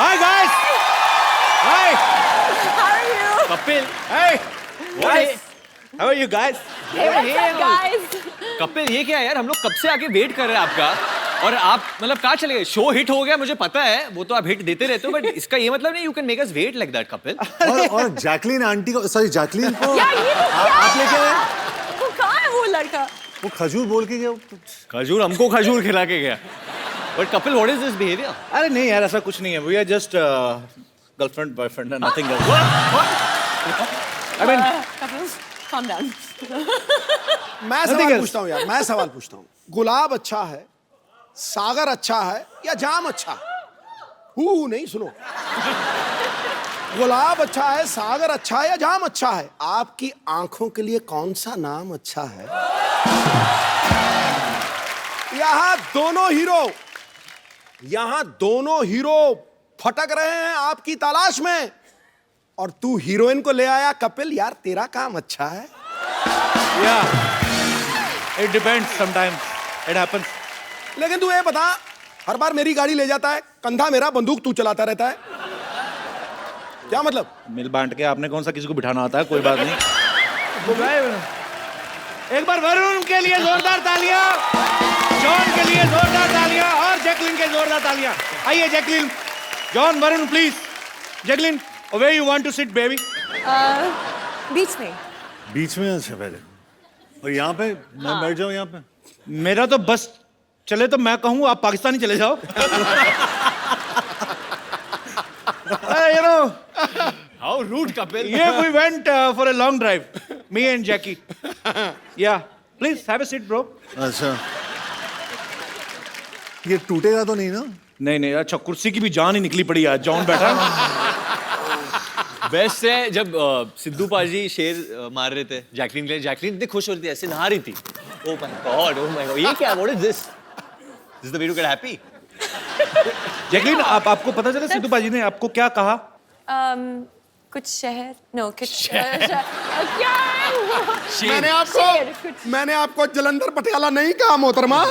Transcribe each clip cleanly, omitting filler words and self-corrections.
Hi guys. Hi. How are you? Kapil. Hey. Guys. How are you guys? Hey, what's up, guys? Kapil ये क्या है यार, हम लोग कब से आके वेट कर रहे हैं आपका और आप मतलब कहाँ चले गए? शो हिट हो गया मुझे पता है, वो तो आप हिट देते रहते हो, बट इसका ये मतलब नहीं you can make us wait like that Kapil. और जैकलीन आंटी को, सॉरी जैकलीन को यार ये तो क्या आप लेके है? आए? वो कहाँ है वो लड़का? वो खजूर बोल के गया। खजूर हमको खजूर खिला के गया। But Kapil what is this behaviour? अरे नहीं यार ऐसा कुछ नहीं है. We are just girlfriend boyfriend and nothing else. I mean Kapil, calm down. मैं सवाल पूछता हूँ यार, मैं सवाल पूछता हूँ. गुलाब अच्छा है, सागर अच्छा है या जाम अच्छा है? नहीं सुनो. गुलाब अच्छा है, सागर अच्छा है या जाम अच्छा है? आपकी आंखों के लिए कौन सा नाम अच्छा है? यहाँ दोनों हीरो फटक रहे हैं आपकी तलाश में, और तू हीरोइन को ले आया. कपिल यार तेरा काम अच्छा है. yeah. It depends sometimes. It happens. लेकिन तू ये बता, हर बार मेरी गाड़ी ले जाता है, कंधा मेरा, बंदूक तू चलाता रहता है, क्या मतलब? मिल बांट के आपने कौन सा किसी को बिठाना आता है, कोई बात नहीं. एक बार वरुण के लिए जोरदार तालियां, जॉन के लिए जोरदार तालियां और जैकलिन के जोरदार तालियां. आइए Jacqueline, John, Varun please. Jacqueline, where you want to sit baby? बीच में. बीच में अच्छा पहले. और यहाँ पे मैं बैठ जाऊँ यहाँ पे. मेरा तो बस चले तो मैं कहूँ आप पाकिस्तानी चले जाओ. You know, how rude Kapil. yeah, we went for a long drive, me and Jackie. Yeah, please have a seat, bro. अच्छा. ये टूटेगा तो नहीं ना? नहीं अच्छा, कुर्सी की भी जान ही निकली पड़ी आज. जॉन बैठा. बेस्ट है जब सिद्धू पाजी शेर मार रहे थे जैकलीन के लिए, जैकलीन इतनी खुश हो रही थी, ऐसे नहा रही थी. ओह माय गॉड, ये क्या, what is this? This is the way to get happy. Jacqueline, आपको पता चला सिद्धू पाजी ने आपको क्या कहा? कुछ शहर, नो कुछ क्या? मैंने आपको जलंधर पटियाला नहीं कहा मोहतरमा.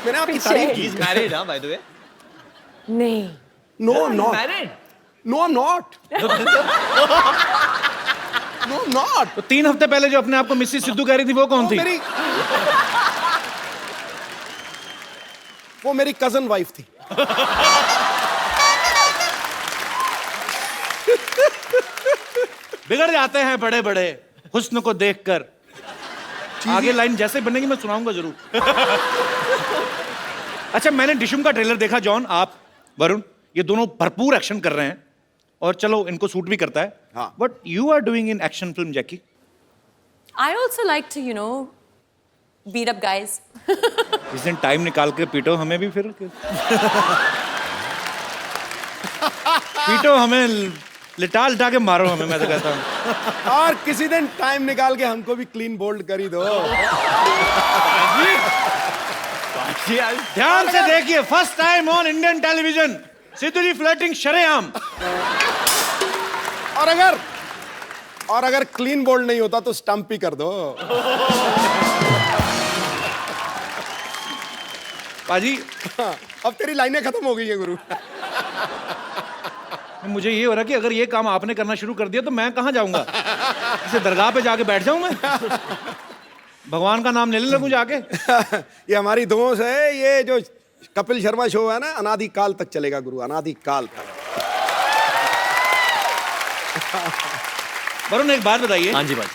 मैंने आपकी तारीफ ही इज मैरिड, हां, बाय द वे. नहीं. No not. Married? No I am not. No not. तो 3 हफ्ते पहले जो अपने आप को मिसेस सिद्धू कह रही थी वो कौन थी? वो मेरी कजन वाइफ थी. बिगड़ जाते हैं बड़े बड़े हुस्न को देखकर. आगे लाइन जैसे बनेगी मैं सुनाऊंगा जरूर. अच्छा, मैंने डिशुम का ट्रेलर देखा. जॉन, आप, वरुण, ये दोनों भरपूर एक्शन कर रहे हैं और चलो इनको सूट भी करता है. हाँ. But you are doing in action film Jackie. I also like to, you know, beat up guys. इस दिन टाइम निकाल के पीटो हमें भी फिर. पीटो हमें, लिटा लिटा के मारो हमें, मैं तो कहता हूँ. और किसी दिन टाइम निकाल के हमको भी क्लीन बोल्ड कर ही दो. ध्यान से देखिए, first time on Indian television, Sidhu ji flirting शरेआम. और अगर क्लीन बोल्ड नहीं होता तो स्टंप ही कर दो. पाजी, अब तेरी लाइनें खत्म हो गई है गुरु. मुझे ये हो रहा कि अगर ये काम आपने करना शुरू कर दिया तो मैं कहाँ जाऊंगा? इसे दरगाह पे जाके बैठ जाऊं मैं? भगवान का नाम लेने लगूं जाके? ये हमारी दोस्त है. ये जो कपिल शर्मा शो है ना, अनादि काल तक चलेगा गुरु, अनादि काल तक. वरुण, एक बात बताइए. हाँ जी भाई.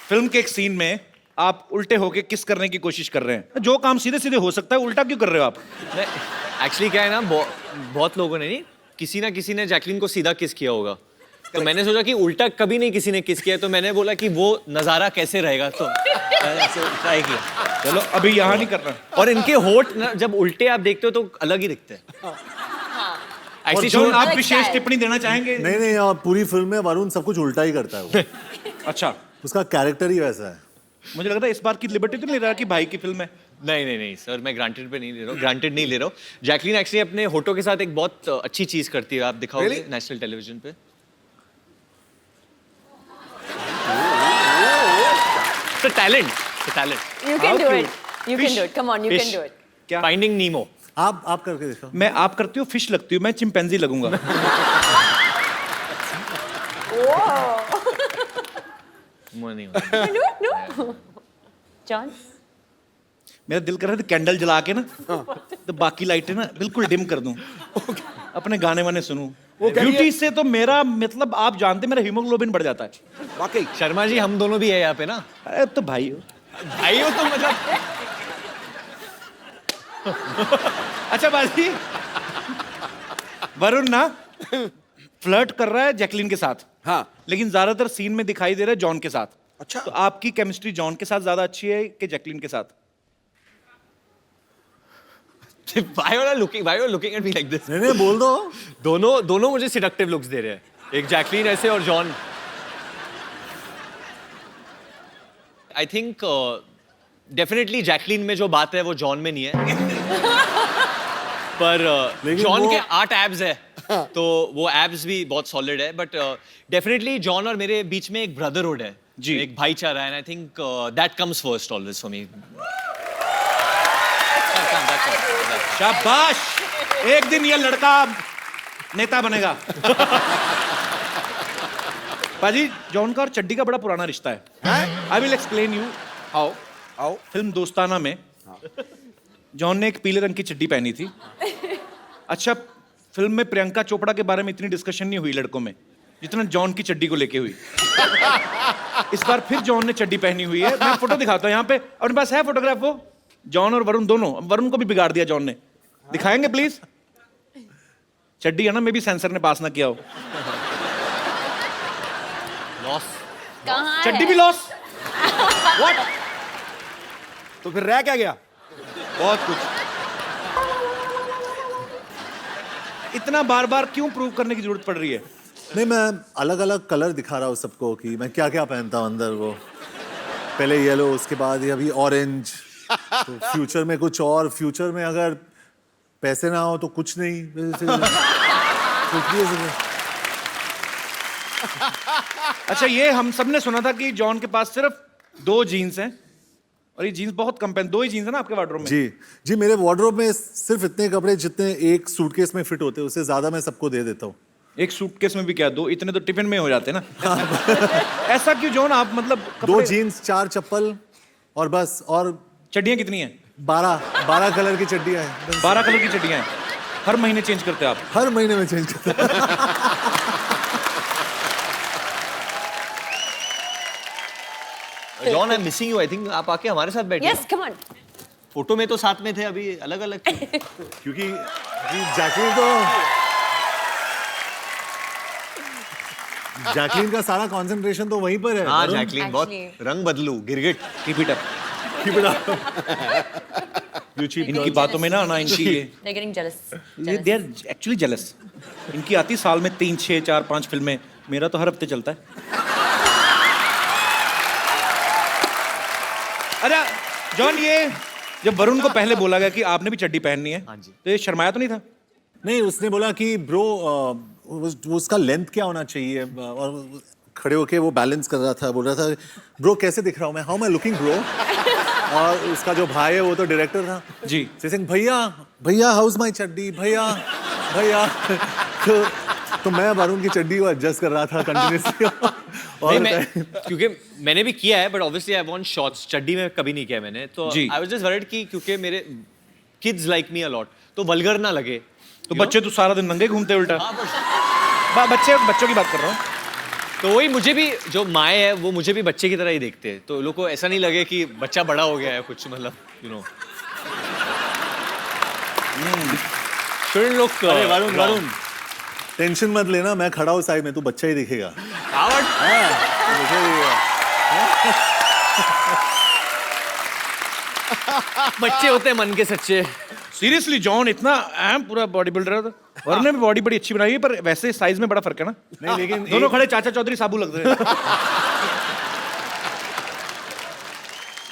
फिल्म के एक सीन में आप उल्टे होके किस करने की कोशिश कर रहे हैं? जो काम सीधे सीधे हो सकता है उल्टा क्यों कर रहे हो आप? एक्चुअली क्या है ना, बहुत लोगों ने नहीं, किसी ना किसी ने जैकलीन को सीधा किस किया होगा, तो मैंने सोचा कि उल्टा कभी नहीं किसी ने किस किया, तो मैंने बोला कि वो नजारा कैसे रहेगा, तो ट्राई किया. चलो अभी यहाँ नहीं करना. और इनके होठ ना जब उल्टे आप देखते हो तो अलग ही दिखते हैं. और जॉन, आप विशेष टिप्पणी देना चाहेंगे? नहीं, और पूरी फिल्म में वरुण सब कुछ उल्टा ही करता है वो. अच्छा, उसका कैरेक्टर ही वैसा है. मुझे लगता है इस बार की लिबर्टी तो नहीं रहा कि भाई की फिल्म है. नहीं सर, मैं ग्रांटेड नहीं ले रहा हूँ. जैकलीन एक्चुअली अपने होठों के साथ एक बहुत अच्छी चीज करती है, आप दिखाओगे नेशनल टेलीविजन पे. Talent. You can do it. You can do it. Come on, you can do it. Finding Nemo. आप करके देखो। मैं आप करती हूँ फिश लगती हूँ, मैं चिंपैंजी लगूंगा। मुंह नहीं होता। No. John? मेरा दिल कर रहा था कैंडल जला के ना तो बाकी लाइटें ना बिल्कुल डिम कर दूं, अपने गाने वाने सुनूं। ब्यूटी से तो मेरा मतलब आप जानते मेरा हीमोग्लोबिन बढ़ जाता है। वाकई शर्मा जी हम दोनों भी है यहाँ पे ना। अरे तो भाई हो। भाई हो तो मतलब अच्छा बाजी, वरुण ना फ्लर्ट कर रहा है जैकलीन के साथ, हाँ। लेकिन ज्यादातर सीन में दिखाई दे रहा है जॉन के साथ। अच्छा। तो आपकी केमिस्ट्री जॉन के साथ ज्यादा अच्छी है कि जैकलीन के साथ? why are you looking at me like this? नहीं बोल दो। दोनों मुझे सिडक्टिव लुक्स दे रहे हैं, एक जैकलीन ऐसे और John. I think definitely Jacqueline में जो बात है वो जॉन में नहीं है। पर लेकिन जॉन वो- के 8 एब्स है तो वो एब्स भी बहुत सॉलिड है। बट डेफिनेटली जॉन और मेरे बीच में एक ब्रदरहुड है जी। एक भाईचारा है। And I think that comes first always for me. शाबाश, एक दिन ये लड़का नेता बनेगा। बाजी, जॉन का और चड्डी का बड़ा पुराना रिश्ता है। I will explain you how. आओ। फिल्म दोस्ताना में जॉन ने एक पीले रंग की चड्डी पहनी थी। अच्छा, फिल्म में प्रियंका चोपड़ा के बारे में इतनी डिस्कशन नहीं हुई लड़कों में जितना जॉन की चड्डी को लेके हुई। इस बार फिर जॉन ने चड्डी पहनी हुई है। मैं फोटो दिखाता हूँ यहाँ पे, अपने पास है फोटोग्राफ वो? जॉन और वरुण दोनों। वरुण को भी बिगाड़ दिया जॉन ने। दिखाएंगे प्लीज? चड्डी है ना, मे भी सेंसर ने पास ना किया हो। लॉस। कहाँ चड्डी है? भी लॉस। व्हाट? तो फिर रह क्या गया? बहुत कुछ। इतना बार बार क्यों प्रूव करने की जरूरत पड़ रही है? नहीं, मैं अलग अलग कलर दिखा रहा हूँ सबको कि मैं क्या क्या पहनता हूँ अंदर। वो पहले येलो, उसके बाद ये अभी ऑरेंज, तो फ्यूचर में कुछ और। फ्यूचर में अगर पैसे ना हो तो कुछ नहीं। कुछ भी हो सकता है। अच्छा, ये हम सब ने सुना था कि जॉन के पास सिर्फ 2 जीन्स हैं और ये जीन्स बहुत कम पहन। 2 ही जीन्स है ना आपके वार्डरोब में? जी, मेरे वार्डरोब में सिर्फ इतने कपड़े जितने एक सूटकेस में फिट होते हैं, उससे ज्यादा मैं सबको दे देता हूँ। एक सूटकेस में भी क्या 2? इतने तो टिफिन में हो जाते ना। ऐसा क्यों जॉन? आप मतलब 2 कपड़े- जीन्स, 4 चप्पल और बस। और चड्डियां कितनी हैं? 12 कलर की चड्डियां हैं। 12 कलर की चड्डियां हैं। हर महीने चेंज करते हैं आप? हर महीने में चेंज करता हूं। John I am missing you. I think आप आके हमारे साथ बैठे। Yes, come on. फोटो में तो साथ में थे, अभी अलग अलग। क्योंकि जैकलीन का सारा कंसंट्रेशन तो वहीं पर है। हाँ वरुण, जैकलीन बहुत Actually. रंग बदलू गिरगिट। Keep it up. keep it up. You cheap इनकी girls. बातों में ना आना। इनकी They're getting jealous. ये दे आर एक्चुअली जेलस। इनकी आती साल में 3, 6, 4, 5 फिल्में। मेरा तो हर हफ्ते चलता है। अच्छा जॉन, ये जब वरुण को पहले बोला गया कि आपने भी चड्डी पहननी है, हाँ जी। तो ये शर्माया तो नहीं था? नहीं, उसने बोला कि ब्रो उसका लेंथ क्या होना चाहिए, और खड़े होके वो बैलेंस कर रहा था। बोल रहा था ब्रो कैसे दिख रहा हूँ मैं, हाउ मैं लुकिंग ब्रो। और उसका जो भाई है वो तो डायरेक्टर था जी। सिंह, भैया हाउस माई चड्डी, भैया। तो मैं वरुण की चड्डी को एडजस्ट कर रहा था कंटिन्यूसली। नहीं, मैं क्योंकि मैंने भी किया है but obviously I want shorts. चड्डी में कभी नहीं किया मैंने, तो जी। आई वाज जस्ट वरीड कि क्योंकि मेरे kids like me a lot, तो वल्गर ना लगे। तो बच्चे तो सारा दिन नंगे घूमते उल्टा। हाँ, बस बच्चों की बात कर रहा हूँ। तो वही, मुझे भी जो माए है वो मुझे भी बच्चे की तरह ही देखते हैं, तो लोगों को ऐसा नहीं लगे कि बच्चा बड़ा हो गया है कुछ, मतलब यू नो। Should look. अरे वरुण टेंशन मत लेना, मैं खड़ा हूँ साइड में, तू बच्चा ही दिखेगा। बच्चा ही दिखेगा। बच्चे होते हैं मन के सच्चे। सीरियसली जॉन इतना अहम पूरा बॉडी बिल्डर है। वरुण ने भी बॉडी बड़ी अच्छी बनाई है, पर वैसे साइज में बड़ा फर्क है ना। नहीं, लेकिन दोनों खड़े चाचा चौधरी साबू लग रहे हैं।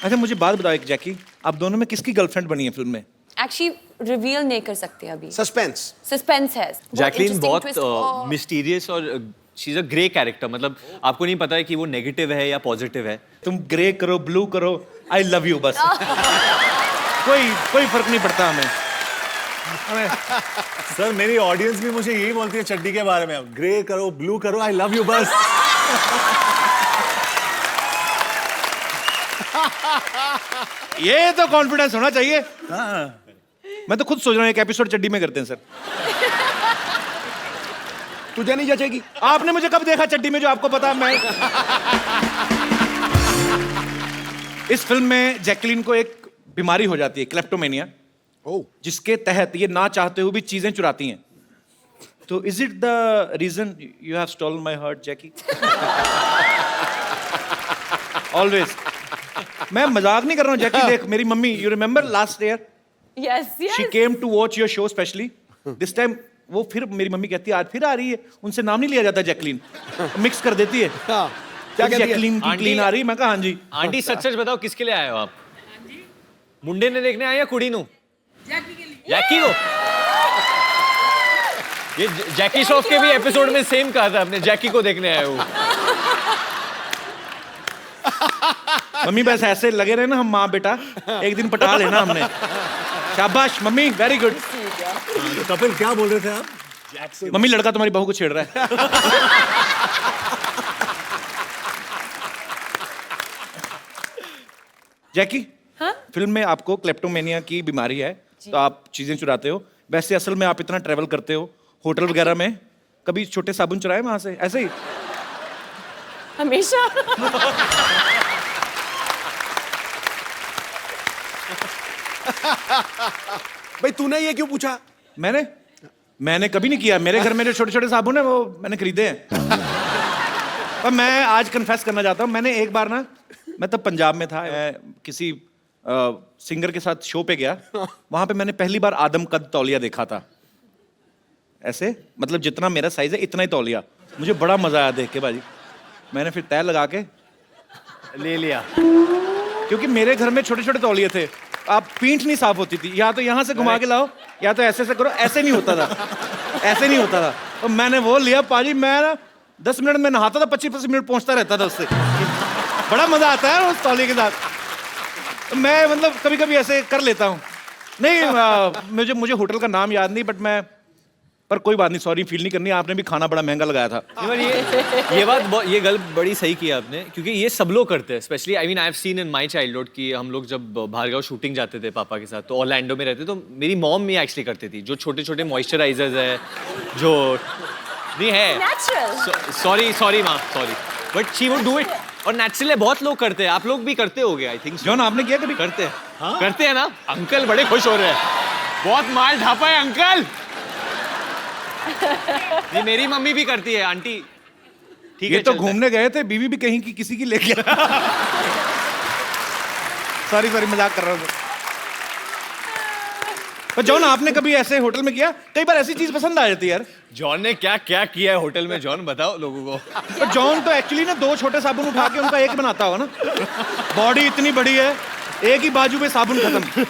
अच्छा मुझे बात बताओ एक, जैकी, आप दोनों में किसकी गर्लफ्रेंड बनी है फिल्म में? Actually, reveal नहीं कर सकते अभी. सस्पेंस। Suspense है. जैकलीन interesting बहुत twist और- मिस्टीरियस और she is a grey character, मतलब आपको नहीं पता है कि वो नेगेटिव है या पॉजिटिव है। तुम ग्रे करो, ब्लू करो, आई लव यू बस। कोई फर्क नहीं पड़ता हमें। सर मेरी ऑडियंस भी मुझे यही बोलती है चड्डी के बारे में, ग्रे करो ब्लू करो, आई लव यू बस। ये तो कॉन्फिडेंस होना चाहिए। हाँ। मैं तो खुद सोच रहा हूँ एक एपिसोड चड्डी में करते हैं सर। तुझे नहीं जचेगी। आपने मुझे कब देखा चड्डी में जो आपको पता? मैं इस फिल्म में जैकलीन को एक बीमारी हो जाती है, क्लेप्टोमेनिया, ओह, जिसके तहत ये ना चाहते हुए भी चीजें चुराती हैं। तो is it the reason you have stolen my heart Jackie? Always. मैं मजाक नहीं कर रहा हूँ जैकी। देख मेरी mummy, you remember last year Yes, yes. She came to watch your show specially. This time वो फिर मेरी मम्मी कहती है आज फिर आ रही है, उनसे नाम नहीं लिया जाता जैकलीन, मिक्स कर देती है। हाँ, क्या कहती है? जैकलीन की आंटी- क्लीन आ रही है। मैं कहा हाँ जी। आंटी सच सच बताओ किसके लिए आए हो आप? मुंडे ने देखने आए या कुड़ी नु? जैकी को। ये जैकी श्रॉफ के भी एपिसोड में सेम कहा था आपने, जैकी को देखने आए हो। मम्मी बस ऐसे लगे रहे ना हम माँ बेटा, एक दिन पटा लेना हमने। शाबाश मम्मी, वेरी गुड। तो कपिल क्या बोल रहे थे आप? मम्मी लड़का तुम्हारी बहू को छेड़ रहा है। जैकी, हाँ? फिल्म में आपको क्लेप्टोमेनिया की बीमारी है, तो आप चीजें चुराते हो। वैसे असल में आप इतना ट्रेवल करते हो होटल वगैरह में, कभी छोटे साबुन चुराए वहां से ऐसे ही? हमेशा। भाई तूने ये क्यों पूछा? मैंने कभी नहीं किया। मेरे घर में जो छोटे छोटे साबुन है वो मैंने खरीदे हैं। पर मैं आज कन्फेस करना चाहता हूँ, मैंने एक बार ना, मैं तब पंजाब में था, मैं किसी सिंगर के साथ शो पे गया। वहां पे मैंने पहली बार आदम कद तौलिया देखा था। ऐसे मतलब जितना मेरा साइज है इतना ही तौलिया। मुझे बड़ा मजा आया देख के भाजी। मैंने फिर तय लगा के ले लिया। क्योंकि मेरे घर में छोटे छोटे तौलिए थे, आप पीठ नहीं साफ होती थी। या तो यहाँ से घुमा के लाओ या तो ऐसे करो, ऐसे नहीं होता था, ऐसे नहीं होता था। तो मैंने वो लिया पाजी। मैं ना 10 मिनट में नहाता था, 25-25 मिनट पहुंचता रहता था उससे। बड़ा मजा आता है उस तौलिए के साथ। तो मैं मतलब कभी कभी ऐसे कर लेता हूँ। नहीं मुझे होटल का नाम याद नहीं, बट मैं, पर कोई बात नहीं, सॉरी फील नहीं करनी। आपने भी खाना बड़ा महंगा लगाया था। ये गल बड़ी सही की आपने, क्योंकि ये सब लोग करते हैं। Specially I mean I have seen in my childhood कि हम लोग जब भार्गव शूटिंग जाते थे पापा के साथ, तो ऑरलैंडो में रहते, तो मेरी मॉम भी एक्चुअली करती थी। जो छोटे छोटे मॉइस्चराइजर्स है, जो नहीं है, Natural. सॉरी माँ, sorry, but she would do it. और नेचुरली बहुत लोग करते हैं। आप लोग भी करते होगे आई थिंक। जॉन आपने किया कभी? करते हैं। हाँ? करते हैं ना। अंकल बड़े खुश हो रहे हैं, बहुत माल ढापा है अंकल। ये मेरी मम्मी भी करती है आंटी। ठीक है, ये तो चलता है। घूमने गए थे, बीवी भी कहीं की किसी की ले गया। सॉरी मजाक कर रहा हूँ। पर जॉन आपने कभी ऐसे होटल में किया? कई बार ऐसी चीज पसंद आ जाती है यार। जॉन ने क्या क्या किया है होटल में, जॉन बताओ लोगों को। पर जॉन तो एक्चुअली ना 2 छोटे साबुन उठा के उनका एक बनाता होगा ना। बॉडी इतनी बड़ी है, एक ही बाजू पे साबुन खत्म।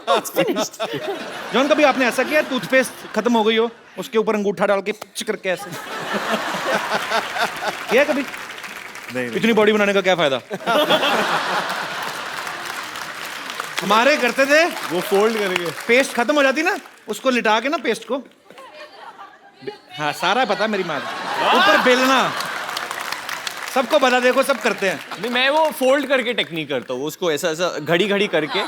It's finished. जॉन कभी आपने ऐसा किया टूथपेस्ट खत्म हो गई हो, उसके ऊपर अंगूठा डाल के पिच करके ऐसे किया कभी? नहीं इतनी बॉडी बनाने का क्या फायदा? हमारे करते थे, वो फोल्ड करेंगे। पेस्ट खत्म हो जाती ना, उसको लिटा के ना पेस्ट को, हाँ सारा पता मेरी माँ को। ऊपर बेलना, सबको पता, देखो सब करते हैं। नहीं, मैं वो फोल्ड करके टेक्निक करता हूँ, उसको ऐसा ऐसा घड़ी घड़ी करके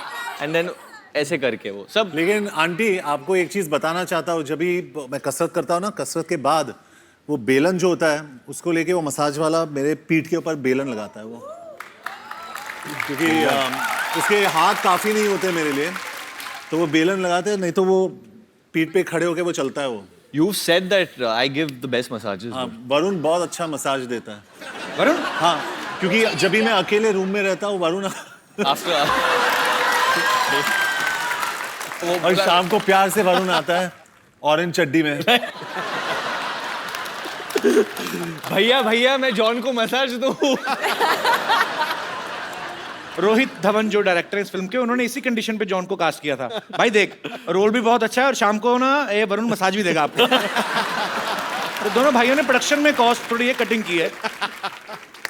एंड देन ऐसे करके वो सब। लेकिन आंटी आपको एक चीज बताना चाहता हूँ, जब भी मैं कसरत करता हूँ ना, कसरत के बाद वो बेलन जो होता है उसको लेके वो मसाज वाला मेरे पीठ के ऊपर बेलन लगाता है वो, क्योंकि उसके हाथ काफी नहीं होते मेरे लिए, तो वो बेलन लगाते हैं, नहीं तो वो पीठ पे खड़े होके वो चलता है वो। You said that I give the best massages. हाँ, वरुण बहुत अच्छा मसाज देता है। वरुण? हाँ, क्योंकि जब भी मैं अकेले रूम में रहता हूँ वरुण After और शाम को प्यार से वरुण आता है ऑरेंज चड्डी में। भैया मैं जॉन को मसाज दूं। रोहित धवन जो डायरेक्टर है इस फिल्म के, उन्होंने इसी कंडीशन पे जॉन को कास्ट किया था। भाई देख, रोल भी बहुत अच्छा है और शाम को ना ये वरुण मसाज भी देगा आपको। तो दोनों भाइयों ने प्रोडक्शन में कॉस्ट थोड़ी ये कटिंग की है।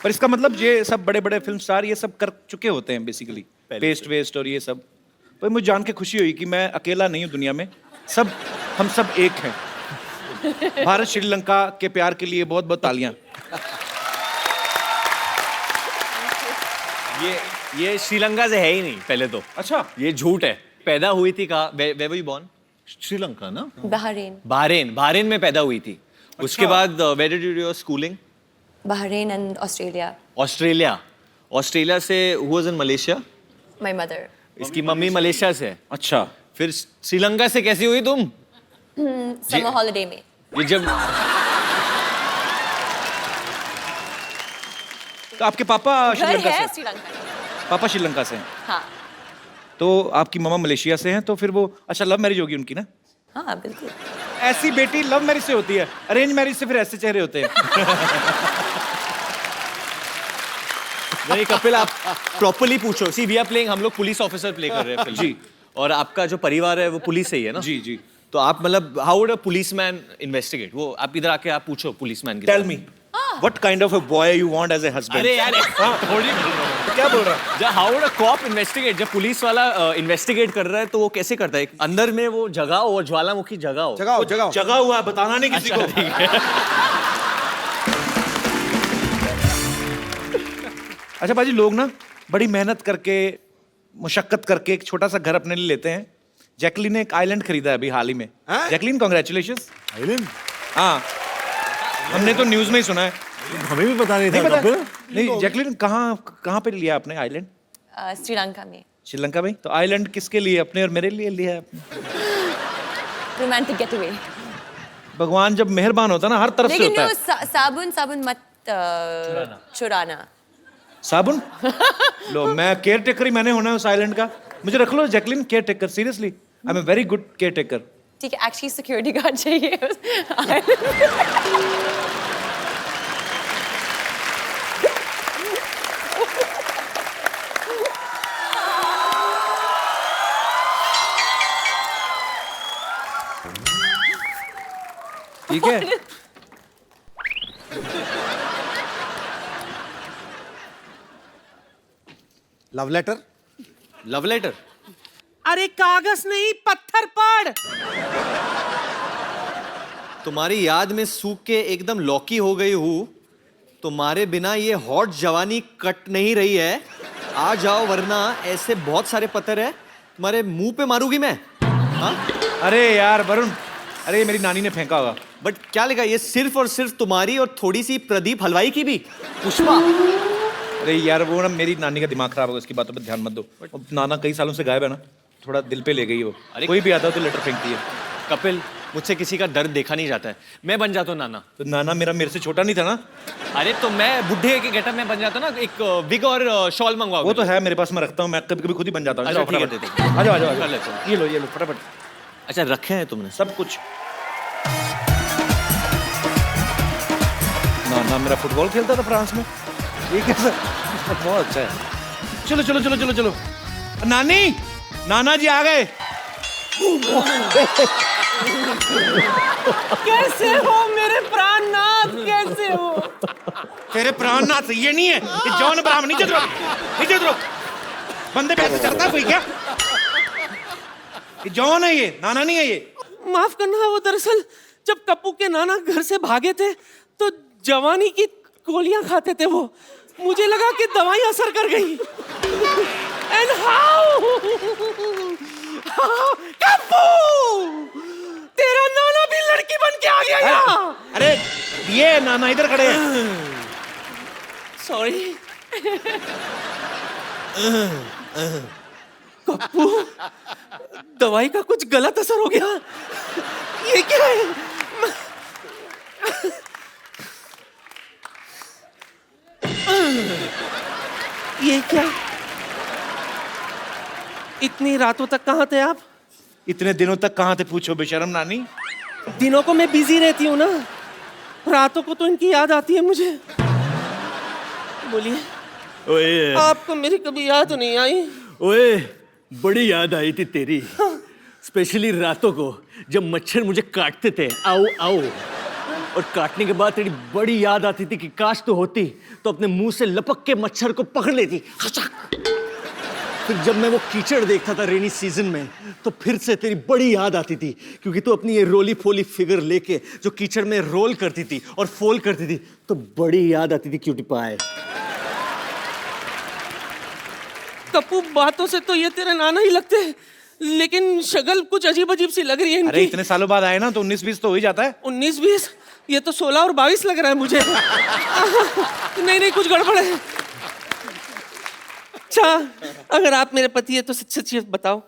पर इसका मतलब ये सब बड़े बड़े फिल्म स्टार ये सब कर चुके होते हैं बेसिकली, पेस्ट वेस्ट और ये सब। पर मुझे जान के खुशी हुई कि मैं अकेला नहीं हूँ दुनिया में, सब हम सब एक हैं। भारत श्रीलंका के प्यार के लिए बहुत बहुत तालियां। ये श्रीलंका से है ही नहीं पहले तो। अच्छा, ये झूठ है। पैदा हुई थी कहाँ? Where were you born? Sri Lanka ना? Bahrain. बहरीन में पैदा हुई थी। उसके बाद where did you do your schooling? Bahrain and Australia. Australia से who was in Malaysia? My mother. इसकी मम्मी मलेशिया से है। अच्छा। फिर श्रीलंका से कैसी हुई तुम? Summer holiday में. ये जब तो आपके पापा घर श्रीलंका है से? श्रीलंका में. पापा श्रीलंका से हैं। हाँ. तो आपकी मामा मलेशिया से हैं, तो फिर वो अच्छा लव मैरिज होगी उनकी ना? हाँ बिल्कुल. ऐसी बेटी लव मैरिज से होती है, अरेंज मैरिज से फिर ऐसे चेहरे होते हैं। नहीं कपिल, आप प्रॉपर्ली पूछो। सी वी आर प्लेइंग, हम लोग पुलिस ऑफिसर प्ले कर रहे हैं फिल्म। जी। और आपका जो परिवार है वो पुलिस से ही है ना? जी जी। तो आप मतलब how would a policeman investigate? वो आप इधर आके आप पूछो पुलिसमैन की। Tell me what kind of a boy you want as a husband? अरे यार थोड़ी क्या बोल रहा है? जब how would a cop investigate? जब पुलिस वाला इन्वेस्टिगेट कर रहा है तो वो कैसे करता है? अंदर में वो जगह हो, ज्वालामुखी जगह हो। जगाओ जगह हुआ है, बताना नहीं किसी को। ठीक है। अच्छा बाजी, लोग ना बड़ी मेहनत करके मुशक्कत करके एक छोटा सा घर अपने लिए लेते हैं। जैकलीन ने एक आइलैंड खरीदा है अभी हाल ही में। Jacqueline congratulations. आइलैंड? हाँ, हमने तो न्यूज में ही सुना है। हमें भी पता नहीं था पता? कपिल। नहीं, जैकलीन कहाँ पे लिया आपने आइलैंड? श्रीलंका में. श्रीलंका में? तो आइलैंड किसके लिए, अपने और मेरे लिए लिया है आपने? Romantic getaway. भगवान जब मेहरबान होता है ना, हर तरफ से लेकिन होता वो है। साबुन मत चुराना. साबुन? लो, मैं केयर टेकर ही मैंने होना है उस आइलैंड का। मुझे रख लो Jacqueline care taker, seriously I am a very good care taker. ठीक है, एक्चुअली सिक्योरिटी गार्ड चाहिए. ठीक है। Love letter? Love letter? अरे कागज नहीं, पत्थर पड़. तुम्हारी याद में सूख के एकदम लौकी हो गई हूँ। तुम्हारे बिना ये हॉट जवानी कट नहीं रही है। आ जाओ वरना ऐसे बहुत सारे पत्थर है तुम्हारे मुंह पे मारूंगी मैं। हाँ? अरे यार वरुण, अरे मेरी नानी ने फेंका होगा। बट क्या लिखा? ये सिर्फ और सिर्फ तुम्हारी और थोड़ी सी प्रदीप हलवाई की भी। पुष्पा। अरे यार वो ना मेरी नानी का दिमाग खराब होगा, उसकी बातों पर ध्यान मत दो। अब नाना कई सालों से गायब है ना, थोड़ा दिल पे ले गई वो। अरे कोई भी आता है तो लेटर फेंकती है। कपिल, मुझसे किसी का दर्द देखा नहीं जाता है। मैं बन जाता हूँ नाना। तो नाना मेरे से छोटा नहीं था ना? अरे तो मैं बुढ़े के गेटअप में बन जाता ना, एक विग और शॉल मंगवाओ। वो तो है मेरे पास, मैं रखता हूँ, मैं कभी कभी खुद ही बन जाता हूँ। अच्छा, जाओ, ठीक है, फटाफट। ठीक है। आ जाओ आ जाओ आ कर जाओ। लेता हूँ। ये लो फटाफट, अच्छा रखे हैं तुमने? सब कुछ। नाना मेरा फुटबॉल खेलता था फ्रांस में। ये कैसा? बहुत अच्छा है। चलो चलो चलो चलो चलो। नानी, नाना जी आ गए। कैसे हो मेरे प्राणनाथ, कैसे हो? तेरे प्राणनाथ ये नहीं है, ये जॉन अब्राहम। नीचे उतरो, नीचे उतरो। बंदे पे ऐसे चढ़ता है कोई क्या? ये जॉन है, ये नाना नहीं है ये। माफ करना, वो दरअसल जब कप्पू के नाना घर से भागे थे तो जवानी की गोलियां खाते थे वो। मुझे लगा कि दवाई असर कर गई। एंड हाउ कप्पू, तेरा नाना भी लड़की बन के आ गया यहाँ। अरे ये नाना इधर खड़े हैं। सॉरी कप्पू, दवाई का कुछ गलत असर हो गया। ये क्या है? ये क्या? इतनी रातों तक कहाँ थे आप? इतने दिनों तक कहाँ थे पूछो बेशरम नानी। दिनों को मैं बिजी रहती हूँ ना, रातों को तो इनकी याद आती है मुझे। बोलिए, ओए आपको मेरी कभी याद नहीं आई? ओए, बड़ी याद आई थी तेरी, स्पेशली रातों को जब मच्छर मुझे काटते थे। आओ आओ। और काटने के बाद तेरी बड़ी याद आती थी कि काश तो होती तो अपने मुंह से लपक के मच्छर को पकड़ लेती। फिर जब मैं वो कीचड़ देखता था रेनी सीजन में तो फिर से तेरी बड़ी याद आती थी, क्योंकि तू अपनी ये रोली फोली फिगर लेके जो कीचड़ में रोल करती थी और फोल करती थी तो बड़ी याद आती थी क्यूटी पाए। कप्पू बातों से तो ये तेरे नाना ही लगते हैं, लेकिन शक्ल कुछ अजीब अजीब सी लग रही है अरे इनकी। इतने सालों बाद आए ना तो 19-20 तो हो ही जाता है। 19-20, ये तो 16 और 22 लग रहा है मुझे। नहीं नहीं, कुछ गड़बड़ है। अच्छा, अगर आप मेरे पति है तो सच सच ये बताओ,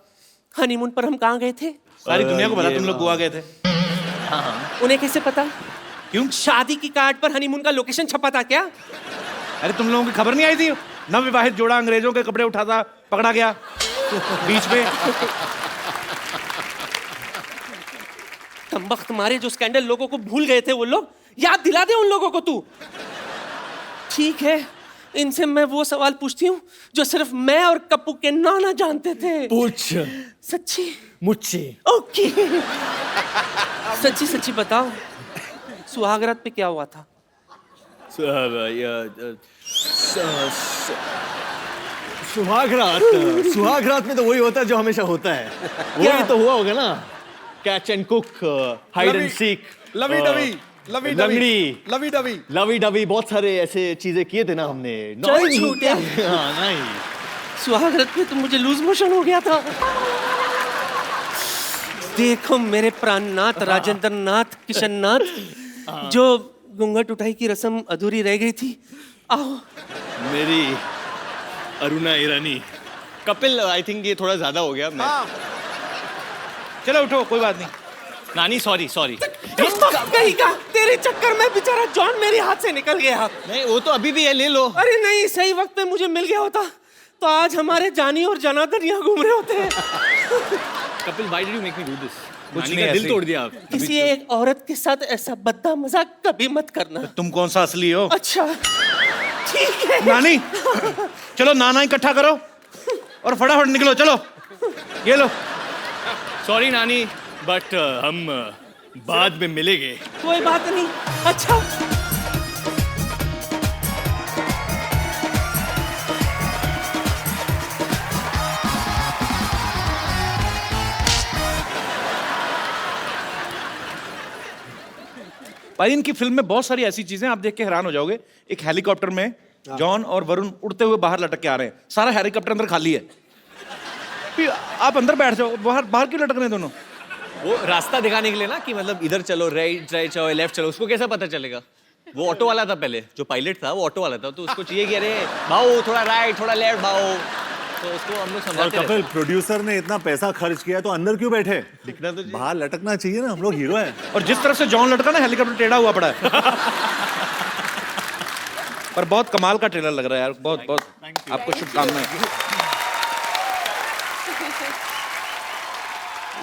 हनीमून पर हम कहाँ गए थे? सारी दुनिया को पता तुम लोग गोवा गए थे। उन्हें कैसे पता? क्यों? शादी की कार्ड पर हनीमून का लोकेशन छपा था क्या? अरे तुम लोगों की खबर नहीं आई थी? नवविवाहित जोड़ा अंग्रेजों के कपड़े उठाता पकड़ा गया बीच में। कमबख्त मारे, जो स्कैंडल लोगों को भूल गए थे वो लोग, याद दिला दे उन लोगों को तू। ठीक है, इनसे मैं वो सवाल पूछती हूँ जो सिर्फ मैं और कप्पू के नाना जानते थे। पूछ सच्ची? मुझसे। ओके। सच्ची सच्ची बताओ, सुहागरात पे क्या हुआ था? सुहागरात में तो वही होता है जो हमेशा होता है। वही तो हुआ होगा ना, catch and cook, hide and seek, lovey dovey, lovey dovey, लंगड़ी, लवी डवी, लवी डबी, बहुत सारे ऐसे चीजें किए थे ना हमने। चल छूटे। हाँ नहीं, सुहागरात पे तो मुझे लूज मोशन हो गया था। देखो मेरे प्राणनाथ, राजेंद्र नाथ, किशन नाथ, जो घूंघट उठाई की रस्म अधूरी रह गई थी, आओ। मेरी अरुणा ईरानी। कपिल, आई थिंक ये थोड़ा ज्यादा हो गया। मैं चलो उठो, कोई बात नहीं। नानी सॉरी सॉरी। कहीं का तेरे चक्कर में बेचारा जॉन मेरे हाथ से निकल गया। नहीं, वो तो अभी भी है, ले लो। अरे नहीं, सही वक्त पे मुझे मिल गया होता तो आज हमारे जानी और जनार्दन यहाँ घूम रहे होते हैं। Kapil, why did you make me do this? कुछ नानी नहीं, का दिल ऐसे तोड़ दिया आप। किसी एक औरत के साथ ऐसा बद्दा मजाक कभी मत करना। तुम कौन सा असली हो? अच्छा ठीक है। नानी, चलो नाना इकट्ठा करो और फटाफट निकलो, चलो। ये लो। सॉरी नानी, बट हम बाद में मिलेंगे। कोई बात नहीं। अच्छा भाई, इनकी फिल्म में बहुत सारी ऐसी चीजें आप देख के हैरान हो जाओगे। एक हेलीकॉप्टर में जॉन और वरुण उड़ते हुए बाहर लटक के आ रहे हैं, सारा हेलीकॉप्टर अंदर खाली है। फिर आप अंदर बैठ जाओ, बाहर बाहर क्यों लटक रहे हैं दोनों? वो रास्ता दिखाने के लिए ना, कि मतलब इधर चलो, राइट राइट चलो, लेफ्ट चलो। उसको कैसा पता चलेगा? वो ऑटो वाला था पहले, जो पायलट था वो ऑटो वाला था, तो उसको चाहिए कि अरे भाऊ थोड़ा राइट थोड़ा लेफ्ट भाऊ, तो उसको हम लोग और समझाते रहते कपिल, प्रोड्यूसर ने इतना पैसा खर्च किया तो अंदर क्यों बैठे? दिखना तो चाहिए। बाहर लटकना चाहिए ना, हम लोग हीरो हैं। और जिस तरफ से जॉन लटका ना, हेलीकॉप्टर टेढ़ा हुआ पड़ा है। पर बहुत कमाल का ट्रेलर लग रहा है यार, बहुत बहुत आपको शुभकामनाएं।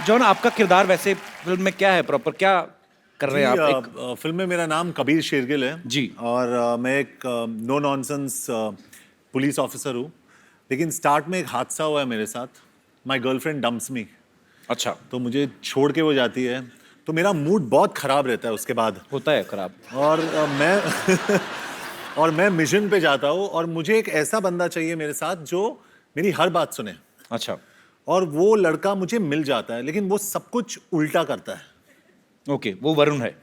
जॉन, आपका किरदार वैसे फिल्म में क्या है, प्रॉपर क्या कर रहे हैं आप? एक फिल्म में मेरा नाम कबीर शेरगिल है जी। और मैं एक नो नॉनसेंस पुलिस ऑफिसर हूँ, लेकिन स्टार्ट में एक हादसा हुआ है मेरे साथ। माय गर्लफ्रेंड डम्प्स मी। अच्छा, तो मुझे छोड़ के वो जाती है, तो मेरा मूड बहुत खराब रहता है उसके बाद। होता है खराब। और मैं और मैं मिशन पे जाता हूँ और मुझे एक ऐसा बंदा चाहिए मेरे साथ जो मेरी हर बात सुने। अच्छा, और वो लड़का मुझे मिल जाता है, लेकिन वो सब कुछ उल्टा करता है। ओके, वो वरुण है।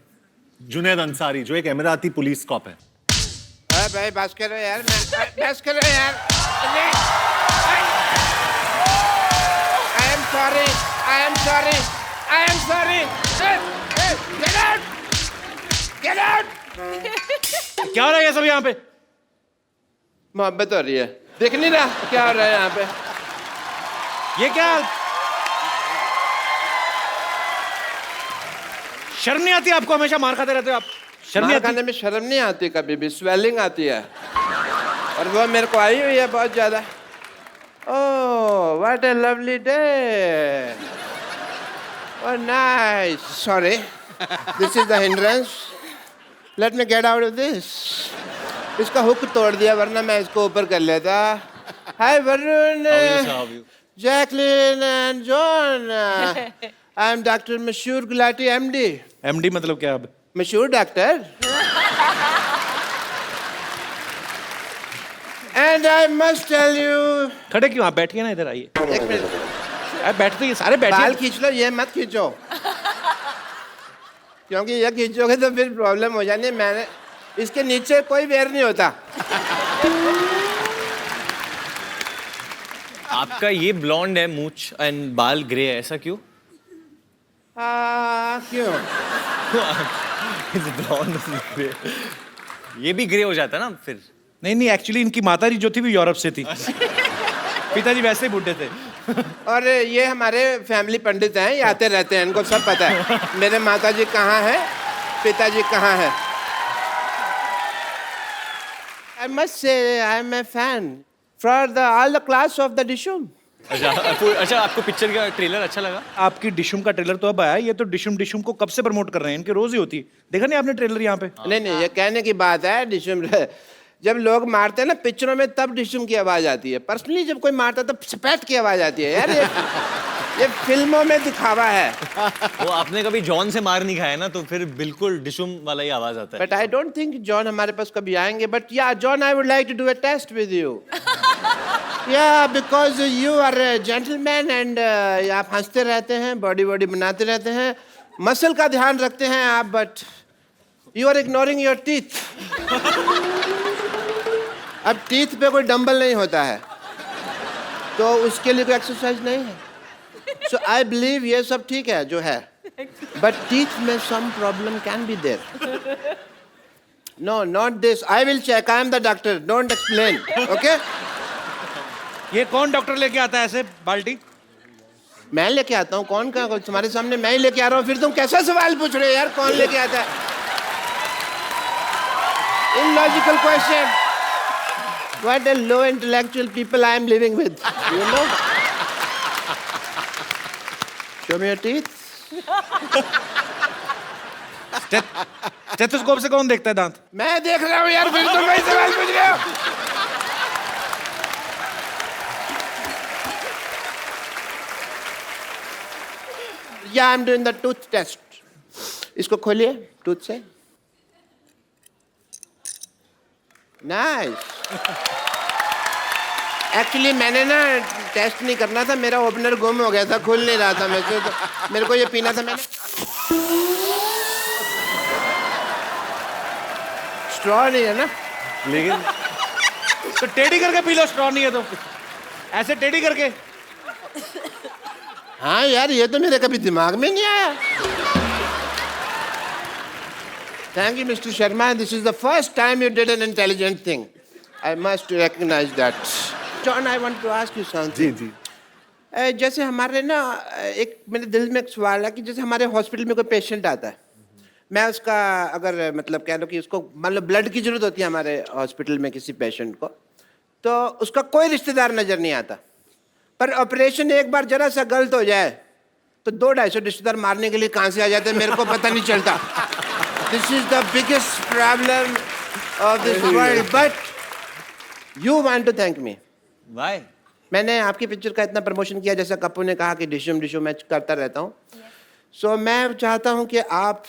जुनैद अंसारी, जो एक एमिराती पुलिस कॉप है। अरे भाई बस करो यार, बस करो यार। I am sorry, I am sorry, I am sorry. Get out, get out. क्या हो रहा है ये सब यहाँ पे? मोहब्बत हो रही है, देख नहीं रहा क्या हो रहा है यहाँ पे? ये क्या? शर्म नहीं आती आपको? हमेशा मार खाते रहते हो आप, शर्म नहीं मार आती? खाने में शर्म नहीं आती, कभी भी स्वेलिंग आती है, और वो मेरे को आई हुई है बहुत ज्यादा। Oh what a lovely day, oh nice. Sorry, this is the hindrance, let me get out of this. इसका हुक तोड़ दिया, वरना मैं इसको ऊपर कर लेता। Hi Varun, Jacqueline and John, I am doctor Mashhoor Gulati MD। MD मतलब क्या? अब Mashhoor doctor. And I must tell you. खड़े क्यों आप बैठिए ना, इधर आइए। एक मिनट, आप बैठते ही सारे बाल बैठिए। खींच लो, ये मत खींचो, क्योंकि ये खींचोगे तो फिर प्रॉब्लम हो जानी है। मैंने इसके नीचे कोई वेयर नहीं होता। आपका ये ब्लॉन्ड है मूछ एंड बाल ग्रे है, ऐसा क्यों? क्यों? ब्लॉन्ड ग्रे, ये भी ग्रे हो जाता ना फिर। नहीं नहीं, एक्चुअली इनकी माता जी जो थी वो यूरोप से थी। पिताजी वैसे ही बूढ़े थे। और ये हमारे फैमिली पंडित हैं, ये आते रहते हैं, इनको सब पता है मेरे माताजी कहाँ हैं, पिताजी कहाँ हैं। I must say I am a fan for all the class of the Dishum. अच्छा, आपको पिक्चर का ट्रेलर अच्छा लगा? आपकी डिशुम का ट्रेलर तो अब आया, ये तो डिशुम डिशुम को कब से प्रमोट कर रहे हैं, इनके रोज ही होती है। देखा नहीं आपने ट्रेलर यहाँ पे? नहीं नहीं, ये कहने की बात है। डिशुम जब लोग मारते हैं ना पिक्चरों में, तब डिशुम की आवाज आती है। पर्सनली जब कोई मारता है तब स्पैट की आवाज आती है। यार ये फिल्मों में दिखावा है। वो आपने कभी जॉन से मार नहीं खाया ना, तो फिर बिल्कुल डिशुम वाला ही आवाज आता है। But I don't think John हमारे पास कभी आएंगे। But yeah John, I would like to do a test with you. Yeah because you are a gentleman and आप हंसते रहते हैं, बॉडी बॉडी बनाते रहते हैं, मसल का ध्यान रखते हैं आप, but you are ignoring your teeth. अब टीथ पे कोई डंबल नहीं होता है, तो उसके लिए कोई एक्सरसाइज नहीं है। सो आई बिलीव ये सब ठीक है जो है, बट टीथ में some problem can be there. No, not this. I will check, I am the doctor, don't explain, okay? ये कौन डॉक्टर लेके आता है ऐसे बाल्टी? मैं लेके आता हूँ। कौन का? तुम्हारे सामने मैं ही लेके आ रहा हूँ। फिर तुम कैसा सवाल पूछ रहे हो यार, कौन लेके आता है? Illogical question. What a low intellectual people I am living with, you know? Show me your teeth. Stethoscope से कौन देखता है दांत? मैं देख रहा हूँ यार, फिर तुम वही सवाल पूछ रहे हो। Yeah, I'm doing the tooth test. इसको खोलिए टूथ से। नाइस। एक्चुअली मैंने ना टेस्ट नहीं करना था, मेरा ओपनर गुम हो गया था, खुल नहीं रहा था मेरे से, तो मेरे को ये पीना था। मैंने स्ट्रॉ नहीं है ना, लेकिन तो टेढ़ी करके पी लो, स्ट्रॉ नहीं है तो ऐसे टेढ़ी करके। हाँ यार, ये तो मेरे कभी दिमाग में नहीं आया। Thank you, Mr. Sharma. This is the first time you did an intelligent thing. I must recognize that. John, I want to ask you something. जी जी। जैसे हमारे ना एक मेरे दिल में एक सवाल है कि जैसे हमारे हॉस्पिटल में कोई पेशेंट आता है, मैं उसका अगर मतलब कह लो कि उसको मान लो ब्लड की जरूरत होती है हमारे हॉस्पिटल में किसी पेशेंट को, तो उसका कोई रिश्तेदार नजर नहीं आता, पर ऑपरेशन एक बार जरा सा गलत हो जाए तो 200-250 रिश्तेदार मारने के लिए कहाँ से आ जाते हैं, मेरे को पता नहीं चलता। This is the biggest problem of this world. But you want to thank me. Why? मैंने आपकी पिक्चर का इतना प्रमोशन किया, जैसा कप्पू ने कहा कि डिशुम डिशुम मैं करता रहता हूँ। सो मैं चाहता हूँ कि आप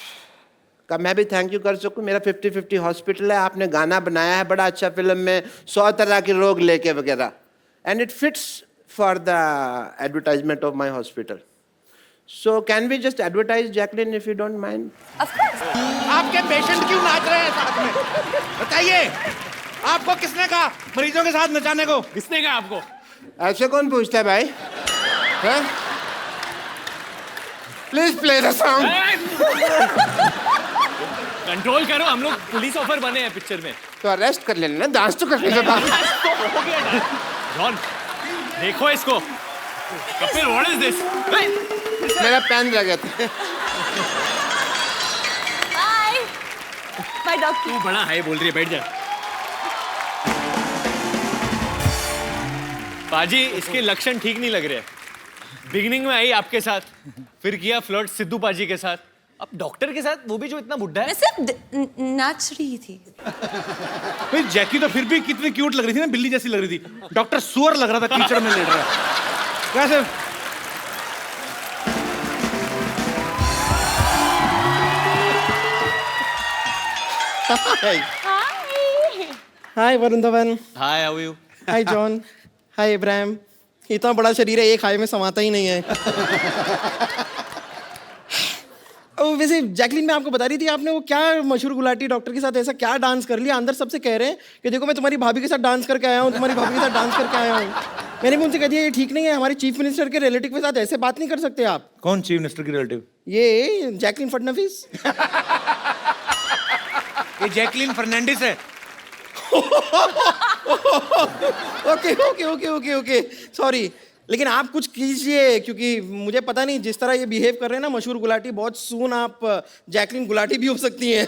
का मैं भी थैंक यू कर सकूँ। मेरा 50-50 हॉस्पिटल है, आपने गाना बनाया है बड़ा अच्छा फिल्म में, 100 तरह के रोग लेके वगैरह, and it fits for the advertisement of my hospital. So can we just advertise Jacqueline if you don't mind? Of course. आपके पेशेंट क्यों नाच रहे हैं साथ में? बताइए, आपको किसने कहा मरीजों के साथ नचाने को? किसने कहा आपको? ऐसे कौन पूछता है भाई? Please play the song. Control करो, हम लोग पुलिस ऑफर बने हैं पिक्चर में। तो अरेस्ट कर लेना ना, डांस तो कर लेना। जॉन, देखो इसको। Kapil, what is this? मेरा पेन रह गया था। Bye. Bye, doctor. तू बड़ा हाई बोल रही है, बैठ जा। पाजी, इसके लक्षण ठीक नहीं लग रहे। बिगिनिंग में आई आपके साथ, फिर किया फ्लर्ट सिद्धू पाजी के साथ, अब डॉक्टर के साथ, वो भी जो इतना बुड्ढा है। मैं सिर्फ नाच रही थी। फिर जैकी तो फिर भी कितनी क्यूट लग रही थी ना, बिल्ली जैसी लग रही थी। डॉक्टर सुअर लग रहा था, कीचड़ में लेट रहा है। कैसे? Hi Hi. Hi Varun Dhawan, hi, how you? Hi John, hi Ibrahim. इतना बड़ा शरीर है, एक हाय में समाता ही नहीं है। वैसे जैकलीन, मैं आपको बता रही थी, आपने वो क्या मशहूर गुलाटी डॉक्टर के साथ ऐसा क्या डांस कर लिया? अंदर सबसे कह रहे हैं कि देखो मैं तुम्हारी भाभी के साथ डांस करके आया हूँ, तुम्हारी भाभी के साथ डांस करके आया हूँ। मैंने भी उनसे कह दिया ये ठीक नहीं है, हमारे चीफ मिनिस्टर के रिलेटिव के साथ ऐसे बात नहीं कर सकते आप। कौन चीफ मिनिस्टर की रिलेटिव? ये जैकलीन फडणवीस। ये जैकलीन फर्नांडिस है। Okay okay okay okay okay, sorry. लेकिन आप कुछ कीजिए, क्योंकि मुझे पता नहीं जिस तरह ये बिहेव कर रहे हैं ना मशहूर गुलाटी, बहुत सून आप जैकलीन गुलाटी भी हो सकती हैं।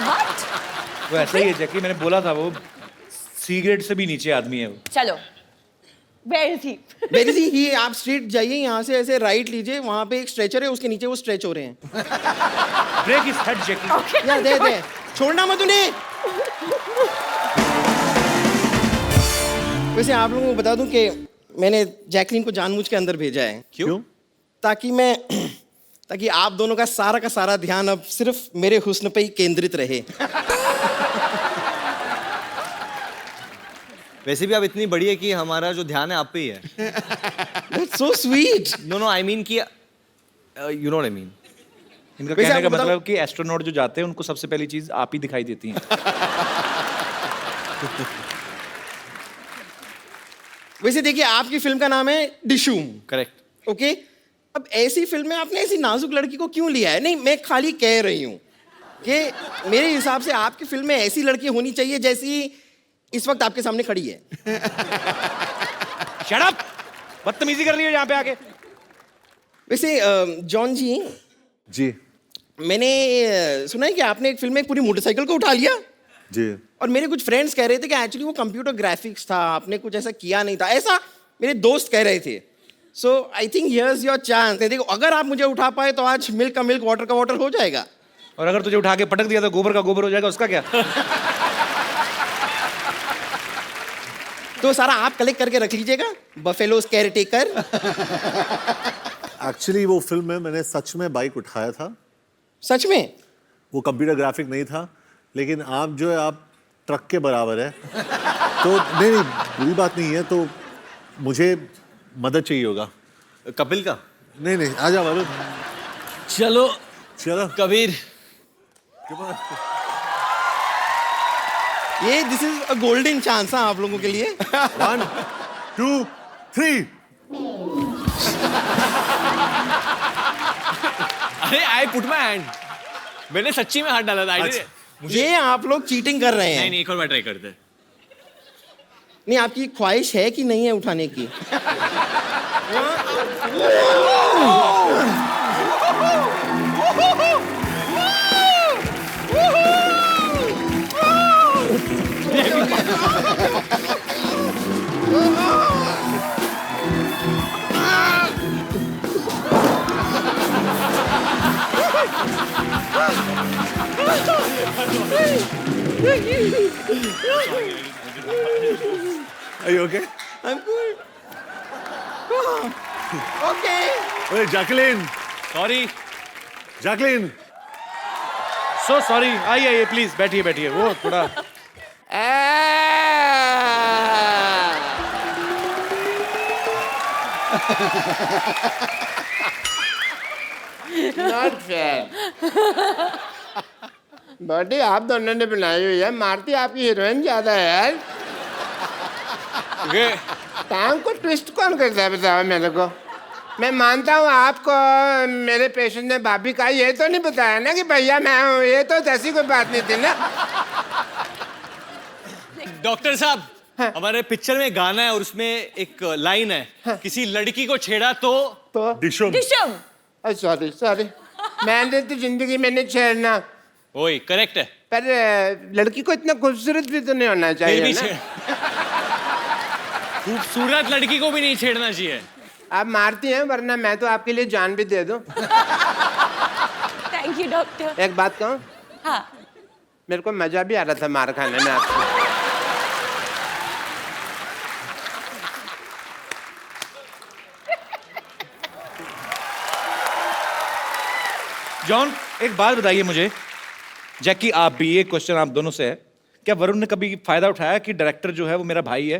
What? वो ऐसा ही है जैकलीन, मैंने बोला था, वो सी ग्रेड से भी नीचे आदमी है वो। चलो. Where is he? मेरी सी ही, आप स्ट्रीट जाइए, यहाँ से ऐसे राइट लीजिए, वहाँ पे एक स्ट्रेचर है, उसके नीचे वो स्ट्रेच हो रहे हैं। Break is head Jacqueline. या दे छोड़ना मत उन्हें। वैसे आप लोगों को बता दूं कि मैंने जैकलीन को जानबूझ के अंदर भेजा है। क्यों? ताकि आप दोनों का सारा ध्यान अब सिर्फ मेरे हुस्न पे ही केंद्रित रहे। वैसे भी आप इतनी बड़ी है कि हमारा जो ध्यान है आप पे ही है। That's so sweet. No, I mean कि you know what I mean. इनका वैसे कहने का आपको बताऊं- मतलब कि एस्ट्रोनॉट जो जाते हैं उनको सबसे पहली चीज आप ही दिखाई देती हैं। वैसे देखिए, आपकी फिल्म का नाम है डिशूम, करेक्ट। ओके? अब ऐसी फिल्म में आपने ऐसी नाजुक लड़की को क्यों लिया है? नहीं, मैं खाली कह रही हूँ कि मेरे हिसाब से आपकी फिल्म में ऐसी लड़की होनी चाहिए जैसी इस वक्त आपके सामने खड़ी है। Shut up! बदतमीजी कर रही हो यहाँ पे आके। वैसे जॉन जी, जी मैंने सुना है कि आपने एक फिल्म में एक पूरी मोटरसाइकिल को उठा लिया, जी। और मेरे कुछ फ्रेंड्स कह रहे थे कि एक्चुअली वो कंप्यूटर ग्राफिक्स था, आपने कुछ ऐसा किया नहीं था, ऐसा मेरे दोस्त कह रहे थे। So I think here's your chance. देखो, अगर आप मुझे उठा पाए तो आज मिल्क का मिल्क, वाटर का वाटर हो जाएगा। और अगर तुझे उठा के पटक दिया तो गोबर का गोबर हो जाएगा, उसका क्या? तो सारा आप कलेक्ट करके रख लीजिएगा, बफेलोस केयर टेकर। एक्चुअली वो फिल्म में मैंने सच में बाइक उठाया था। सच में? वो कंप्यूटर ग्राफिक नहीं था, लेकिन आप जो है आप ट्रक के बराबर है। तो नहीं बुरी बात नहीं है, तो मुझे मदद चाहिए होगा। कपिल का? नहीं आ जा वरुण। चलो चलो कबीर। ये this is a golden chance आप लोगों के लिए। 1 2 3। अरे आई पुट माय हैंड। मैंने सच्ची में हाथ डाला था। ये आप लोग चीटिंग कर रहे हैं। नहीं, एक और बार ट्राई करते हैं। नहीं, आपकी ख्वाहिश है कि नहीं है उठाने की? Are you okay? I'm good. Okay. ओए Jacqueline, sorry, Jacqueline. So sorry. आइए प्लीज, बैठिए बैठिए। वो थोड़ा नॉट फेयर। बॉडी आप दोनों ने बनाई हुई है, मारती आपकी हीरोइन ज्यादा है यार। टांग को ट्विस्ट कौन करता है बताओ मेरे को? मैं मानता हूँ आपको मेरे पेशेंट ने भाभी का ये तो नहीं बताया ना कि भैया मैं हूँ, ये तो ऐसी कोई बात नहीं थी ना। डॉक्टर साहब, हमारे पिक्चर में गाना है और उसमें एक लाइन है, किसी लड़की को छेड़ा तो डिशुम। Dishum. सॉरी सॉरी, मैंने तो जिंदगी में नहीं छेड़ना, वही करेक्ट है। पर लड़की को इतना खूबसूरत भी तो नहीं होना फिर भी चाहिए ना। खूबसूरत लड़की को भी नहीं छेड़ना चाहिए। आप मारती हैं, वरना मैं तो आपके लिए जान भी दे दूं। Thank you, doctor. एक बात कहूं, हाँ. मेरे को मजा भी आ रहा था मार खाने में आपसे। जॉन, एक बात बताइए मुझे, जैकी आप भी, ये क्वेश्चन आप दोनों से है, क्या वरुण ने कभी फायदा उठाया कि डायरेक्टर जो है वो मेरा भाई है